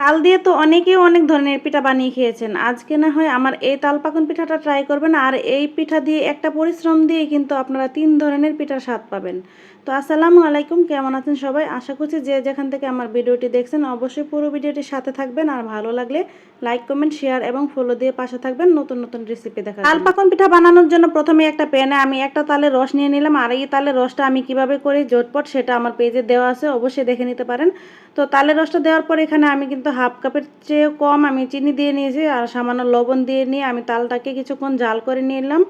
তাল দিয়ে তো অনেকেই অনেক ধরনের পিঠা বানিয়ে খেয়েছেন। আজকে না হয় আমার এই তাল পাকন পিঠাটা ট্রাই করবেন। আর এই পিঠা দিয়ে একটা পরিশ্রম দিয়ে কিন্তু আপনারা ৩ ধরনের পিঠার স্বাদ পাবেন। তো আসসালামু আলাইকুম, কেমন আছেন সবাই? আশা করছি যে যেখান থেকে আমার ভিডিওটি দেখছেন অবশ্যই পুরো ভিডিওটির সাথে থাকবেন। আর ভালো লাগলে লাইক, কমেন্ট, শেয়ার এবং ফলো দিয়ে পাশে থাকবেন নতুন নতুন রেসিপি দেখার জন্য। তাল পাকন পিঠা বানানোর জন্য প্রথমে একটা প্যানে আমি একটা তালের রস নিয়ে নিলাম। আর এই তালের রসটা আমি কিভাবে করি ঝটপট সেটা আমার পেজে দেওয়া আছে, অবশ্যই দেখে নিতে পারেন। তো তালের রসটা দেওয়ার পর এখানে আমি কিন্তু হাফ কাপের চেয়েও কম আমি চিনি দিয়ে নিয়েছি। আর সামান্য লবণ দিয়ে নিয়ে আমি তালটাকে কিছুক্ষণ জাল করে নিলাম।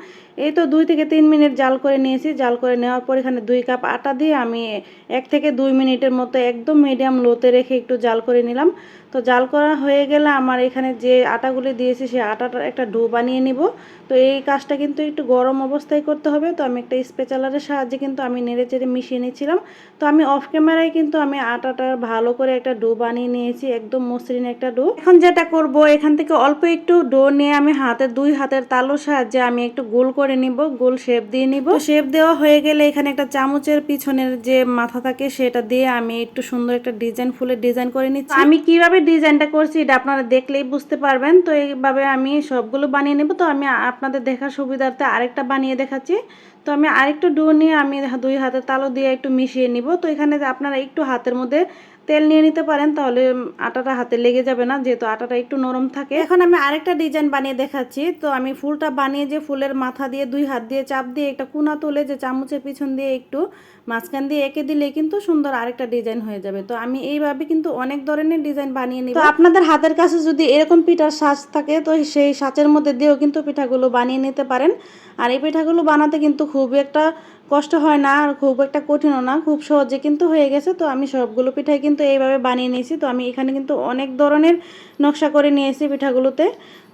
এই তো 2 থেকে 3 মিনিট জাল করে নিয়েছি। জাল করে নেওয়ার পর এখানে 2 কাপ আটা দিয়ে আমি 1 থেকে 2 মিনিটের মতো একদম মিডিয়াম লোতে রেখে একটু জাল করে নিলাম। তো জাল করা হয়ে গেলে আমার এখানে যে আটাগুলি দিয়েছি সেই আটাটার একটা ডো বানিয়ে নিব। তো এই কাজটা কিন্তু একটু গরম অবস্থায় করতে হবে। তো আমি একটা স্প্যাচুলারের সাহায্যে কিন্তু আমি নেড়েচেড়ে মিশিয়ে নিচ্ছিলাম। তো আমি অফ ক্যামেরায় কিন্তু আমি আটাটা ভালো করে একটা ডো বানিয়ে নিয়েছি, একদম মসৃণ একটা ডো। এখন যেটা করব, এখান থেকে অল্প একটু ডো নিয়ে আমি দুই হাতের তালুর সাহায্যে আমি একটু গোল করে নিব, গোল শেপ দিয়ে নিব। শেপ দেওয়া হয়ে গেলে এখানে একটা চামচের পিছনের যে মাথা থাকে সেটা দিয়ে আমি একটু সুন্দর একটা ডিজাইন, ফুলের ডিজাইন করে নিচ্ছি। আমি কিভাবে ডিজাইনটা করছি এটা আপনারা দেখলেই বুঝতে পারবেন। তো এইভাবে আমি সবগুলো বানিয়ে নেব। তো আমি আপনাদের দেখার সুবিধার্থে আরেকটা বানিয়ে দেখাচ্ছি। তো আমি আরেকটু ডো নিয়ে আমি 2 হাতের তালু দিয়ে একটু মিশিয়ে নিব। তো এখানে আপনারা একটু হাতের মধ্যে তেল নিয়ে নিতে পারেন, তাহলে আটাটা হাতে লেগে যাবে না, যেহেতু আটাটা একটু নরম থাকে। এখন আমি আরেকটা ডিজাইন বানিয়ে দেখাচ্ছি। তো আমি ফুলটা বানিয়ে যে ফুলের মাথা দিয়ে 2 হাত দিয়ে চাপ দিয়ে একটা কোনা তুলে যে চামচের পিছন দিয়ে একটু মাঝখান দিয়ে এঁকে দিলে কিন্তু সুন্দর আরেকটা ডিজাইন হয়ে যাবে। তো আমি এইভাবে কিন্তু অনেক ধরনের ডিজাইন বানিয়ে নিব। তো আপনাদের হাতের কাছে যদি এরকম পিঠার সাজ থাকে তো সেই সাজের মধ্যে দিয়েও কিন্তু পিঠাগুলো বানিয়ে নিতে পারেন। আর এই পিঠাগুলো বানাতে কিন্তু খুব একটা কষ্ট হয় না, আর খুব একটা কঠিনও না, খুব সহজে কিন্তু হয়ে গেছে। তো আমি সবগুলো পিঠাই কিন্তু এইভাবে বানিয়ে নিয়েছি। তো আমি এখানে কিন্তু অনেক ধরনের নকশা করে নিয়েছি পিঠাগুলোতে।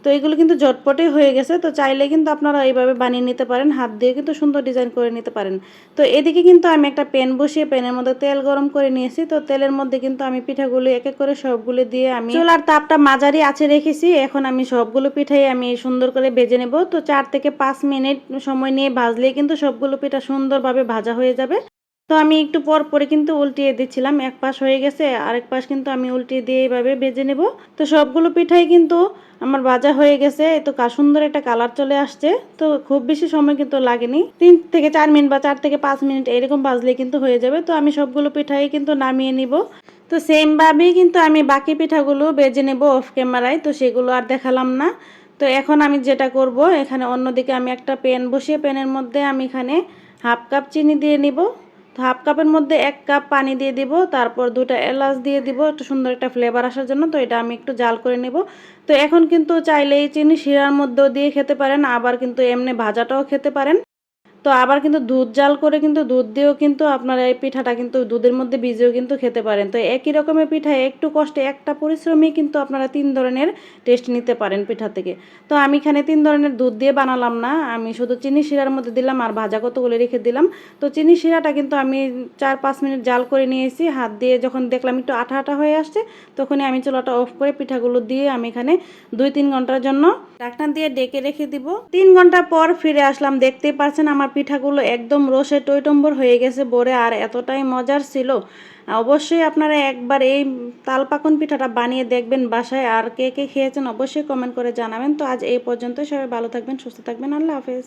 তো এগুলো কিন্তু ঝটপটেই হয়ে গেছে। তো চাইলে কিন্তু আপনারা এইভাবে বানিয়ে নিতে পারেন, হাত দিয়ে কিন্তু সুন্দর ডিজাইন করে নিতে পারেন। তো এদিকে কিন্তু আমি একটা প্যান বসিয়ে প্যানের মধ্যে তেল গরম করে নিয়েছি। তো তেলের মধ্যে কিন্তু আমি পিঠাগুলো এক এক করে সবগুলো দিয়ে আমি চুলার তাপটা মাঝারি আছে রেখেছি। এখন আমি সবগুলো পিঠাই আমি সুন্দর করে ভেজে নেব। তো 4 থেকে 5 মিনিট সময় নিয়ে ভাজলেই কিন্তু সবগুলো পিঠা সুন্দরভাবে ভাজা হয়ে যাবে। তো আমি একটু পর পরে কিন্তু উল্টিয়ে দিচ্ছিলাম, এক পাশ হয়ে গেছে আরেক পাশ কিন্তু আমি উল্টিয়ে দিয়ে এইভাবে ভেজে নেব। তো সবগুলো পিঠাই কিন্তু আমার ভাজা হয়ে গেছে। তো সুন্দর একটা কালার চলে আসছে। তো খুব বেশি সময় কিন্তু লাগেনি, 3 থেকে 4 মিনিট বা 4 থেকে 5 মিনিট এরকম ভাজলে কিন্তু হয়ে যাবে। তো আমি সবগুলো পিঠাই কিন্তু নামিয়ে নিব। তো সেমভাবেই কিন্তু আমি বাকি পিঠাগুলো ভেজে নেব অফ ক্যামেরায়। তো সেগুলো আর দেখালাম না। তো এখন আমি যেটা করব, এখানে অন্যদিকে আমি একটা প্যান বসিয়ে প্যানের মধ্যে আমি এখানে হাফ কাপ চিনি দিয়ে নিব। তো হাফ কাপের মধ্যে 1 কাপ পানি দিয়ে দিব, তারপর 2টা এলাচ দিয়ে দিব একটু সুন্দর একটা ফ্লেভার আসার জন্য। তো এটা আমি একটু জাল করে নেব। তো এখন কিন্তু চাইলে এই চিনি শিরার মধ্যেও দিয়ে খেতে পারেন, আবার কিন্তু এমনি ভাজাটাও খেতে পারেন। তো আবার কিন্তু দুধ জাল করে কিন্তু দুধ দিয়েও কিন্তু আপনারা এই পিঠাটা কিন্তু দুধের মধ্যে ভিজিয়েও কিন্তু খেতে পারেন। তো একই রকমের পিঠা একটু কষ্টে একটা পরিশ্রমী কিন্তু আপনারা 3 ধরনের টেস্ট নিতে পারেন পিঠা থেকে। তো আমি এখানে 3 ধরনের দুধ দিয়ে বানালাম না, আমি শুধু চিনি শিরার মধ্যে দিলাম আর ভাজা কতগুলো রেখে দিলাম। তো চিনি শিরাটা কিন্তু আমি 4-5 মিনিট জাল করে নিয়েছি। হাত দিয়ে যখন দেখলাম একটু আঠা আঠা হয়ে আসছে, তখনই আমি চুলাটা অফ করে পিঠাগুলো দিয়ে আমি এখানে 2-3 ঘন্টার জন্য ঢাকনা দিয়ে ডেকে রেখে দিব। 3 ঘন্টা পর ফিরে আসলাম। দেখতেই পারছেন আমার পিঠাগুলো একদম রসে টইটম্বর হয়ে গেছে ভরে, আর এতটাই মজার ছিল। অবশ্যই আপনারা একবার এই তাল পাকন পিঠাটা বানিয়ে দেখবেন বাসায়। আর কে কে খেয়েছেন অবশ্যই কমেন্ট করে জানাবেন। তো আজ এই পর্যন্ত, সবাই ভালো থাকবেন, সুস্থ থাকবেন, আল্লাহ হাফেজ।